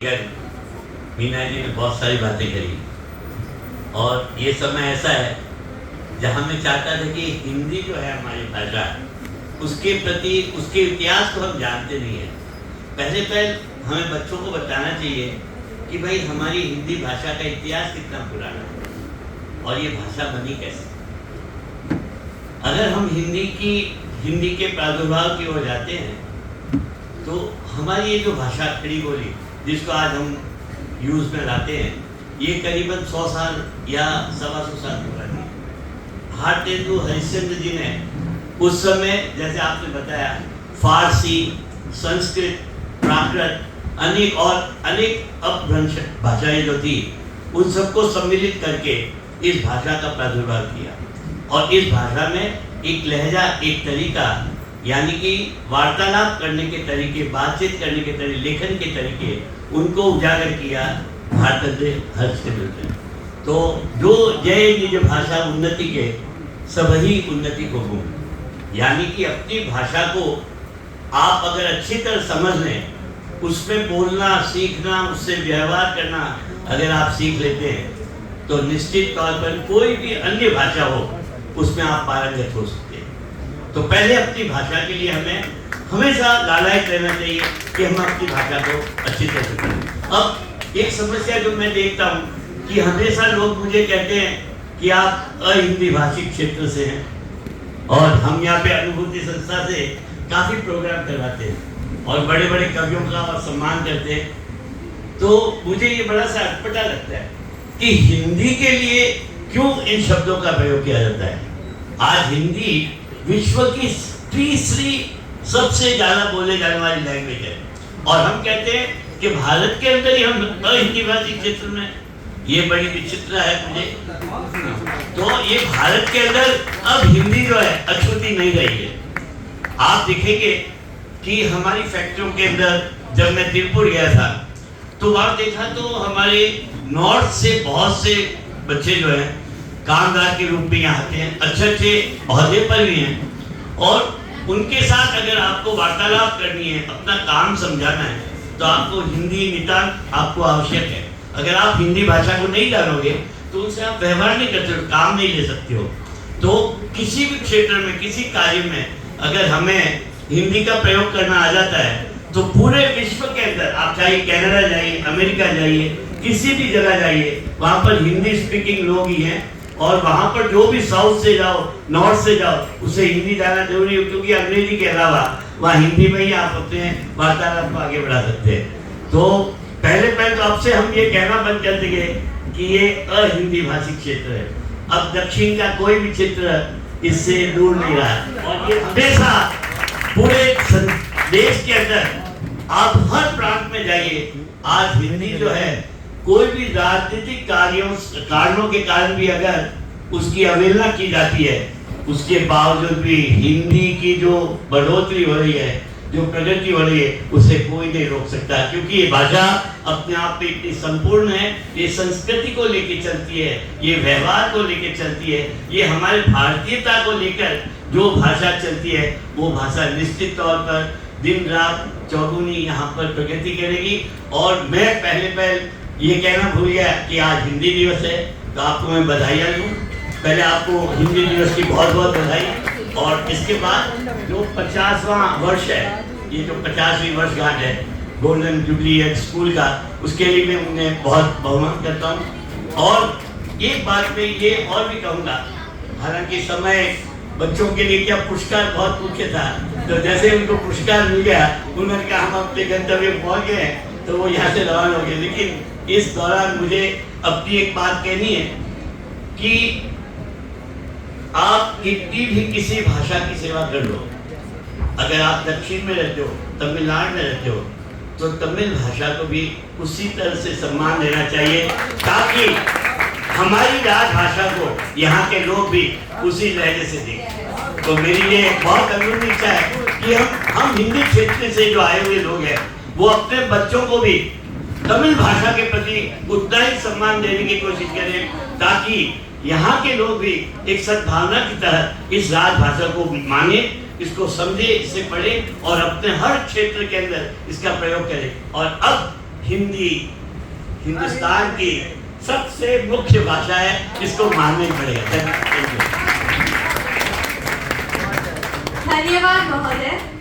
मीना जी ने बहुत सारी बातें करी और ये समय ऐसा है जहाँ मैं चाहता था कि हिंदी जो है हमारी भाषा उसके प्रति उसके इतिहास को हम जानते नहीं हैं। पहले हमें बच्चों को बताना चाहिए कि भाई हमारी हिंदी भाषा का इतिहास कितना पुराना है और ये भाषा बनी कैसे। अगर हम हिंदी के प्रादुर्भाव की ओर जाते हैं तो हमारी ये जो भाषा खड़ी बोली जिसको आज हम यूज में लाते हैं ये करीबन 100 साल या 125 साल पुरानी है। भारतेंदु हरिश्चंद्र जी ने उस समय जैसे आपने बताया फारसी, संस्कृत, प्राकृत अनेक अपभ्रंश भाषाएं जो थी उन सबको सम्मिलित करके इस भाषा का प्रादुर्भाव किया और इस भाषा में एक लहजा, एक तरीका यानी कि वार्तालाप करने के तरीके, बातचीत करने के तरीके, लेखन के तरीके उनको उजागर किया भारतेंदु हरिश्चंद्र ने। तो जो जय निज भाषा उन्नति के सबही उन्नति को गुण, यानी कि अपनी भाषा को आप अगर अच्छी तरह समझ लें, उसमें बोलना सीखना, उससे व्यवहार करना अगर आप सीख लेते हैं तो निश्चित तौर पर कोई भी अन्य भाषा हो उसमें आप पारंगत हो सकते हैं। तो पहले अपनी भाषा के लिए हमें हमेशा लालायित रहना चाहिए कि हम अपनी भाषा को अच्छी तरह से करें। अब एक समस्या जो मैं देखता हूँ कि हमेशा लोग मुझे कहते हैं कि आप अहिंदी भाषी क्षेत्र से हैं और हम यहाँ पे अनुभूति संस्था से काफ़ी प्रोग्राम करवाते हैं और बड़े बड़े कवियों का और सम्मान करते हैं। तो मुझे ये बड़ा सा अटपटा लगता है कि हिंदी के लिए क्यों इन शब्दों का प्रयोग किया जाता है। आज हिंदी विश्व की तीसरी सबसे ज़्यादा बोले जाने वाली लैंग्वेज है और हम कहते हैं कि भारत के अंदर ही हम अहिंदी भाषी क्षेत्र में, ये बड़ी विचित्र है मुझे। तो ये भारत के अंदर अब हिंदी जो है अछूती नहीं रही है। आप देखेंगे कि हमारी फैक्ट्रियों के अंदर जब मैं तिरुपुर गया था तो वहाँ देखा तो हमारे नॉर्थ से बहुत से बच्चे जो हैं कामगार के रूप में यहाँ आते हैं, अच्छे ओहदे पर भी हैं और उनके साथ अगर आपको वार्तालाप करनी है, अपना काम समझाना है तो आपको हिंदी नितांत आपको आवश्यक है। अगर आप हिंदी भाषा को नहीं जानोगे तो उनसे आप व्यवहार नहीं करते हो, काम नहीं ले सकते हो। तो किसी भी क्षेत्र में, किसी कार्य में अगर हमें हिंदी का प्रयोग करना आ जाता है तो पूरे विश्व के अंदर आप चाहे कनाडा जाइए, अमेरिका जाइए, किसी भी जगह जाइए, वहाँ पर हिंदी स्पीकिंग लोग ही हैं और वहाँ पर जो भी साउथ से जाओ, नॉर्थ से जाओ, उसे हिंदी जाना जरूरी है क्योंकि अंग्रेजी के अलावा वहाँ हिंदी में ही आप अपने वार्तालाप को आगे बढ़ा सकते हैं। तो पहले तो आपसे हम ये कहना बंद कर देंगे कि ये अहिंदी भाषी क्षेत्र है। अब दक्षिण का कोई भी क्षेत्र इससे दूर नहीं रहा और ये हमेशा पूरे देश के अंदर आप हर प्रांत में जाइए, आज हिंदी जो है कोई भी राजनीतिक कारणों के कारण भी अगर उसकी अवहेलना की जाती है, उसके बावजूद भी हिंदी की जो बढ़ोतरी हो रही है, जो प्रगति हो रही है, उसे कोई नहीं रोक सकता क्योंकि ये भाषा अपने आप में इतनी संपूर्ण है। ये संस्कृति को लेके चलती है, ये व्यवहार को लेके चलती है, ये हमारे भारतीयता को लेकर जो भाषा चलती है वो भाषा निश्चित तौर पर दिन रात चौगुनी यहाँ पर प्रगति करेगी। और मैं पहले ये कहना भूल गया कि आज हिंदी दिवस है तो आपको मैं बधाइयाँ दूँ। पहले आपको हिंदी दिवस की बहुत बहुत बधाई और इसके बाद जो 50वां वर्ष है, ये जो 50वीं वर्षगांठ है गोल्डन जुबली स्कूल का, उसके लिए मैं उन्हें बहुत बहुमान करता हूँ। और एक बात मैं ये और भी कहूँगा, हालांकि समय बच्चों के लिए क्या पुरस्कार बहुत मुख्य था, तो जैसे उनको पुरस्कार मिल गया उन्होंने कहा हम अपने गंतव्य पहुँच गए तो वो यहाँ से रवाना हो गए। लेकिन इस दौरान मुझे अपनी एक बात कहनी है कि आप कितनी भी किसी भाषा की सेवा कर लो, अगर आप दक्षिण में रहते हो, तमिलनाडु में रहते हो, तो तमिल भाषा को भी उसी तरह से सम्मान देना चाहिए ताकि हमारी राजभाषा को यहाँ के लोग भी उसी लहजे से देखें। तो मेरी ये बहुत अनुरोध इच्छा है कि हम हिंदी क्षेत्र से जो आए हुए लोग हैं वो अपने बच्चों को भी तमिल भाषा के प्रति उतना ही सम्मान देने की कोशिश करें ताकि यहाँ के लोग भी एक सद्भावना की तरह इस राजभाषा को माने, इसको समझे, इससे पढ़े और अपने हर क्षेत्र के अंदर इसका प्रयोग करें। और अब हिंदी हिंदुस्तान की सबसे मुख्य भाषा है, इसको मानना ही पड़ेगा। धन्यवाद महोदय।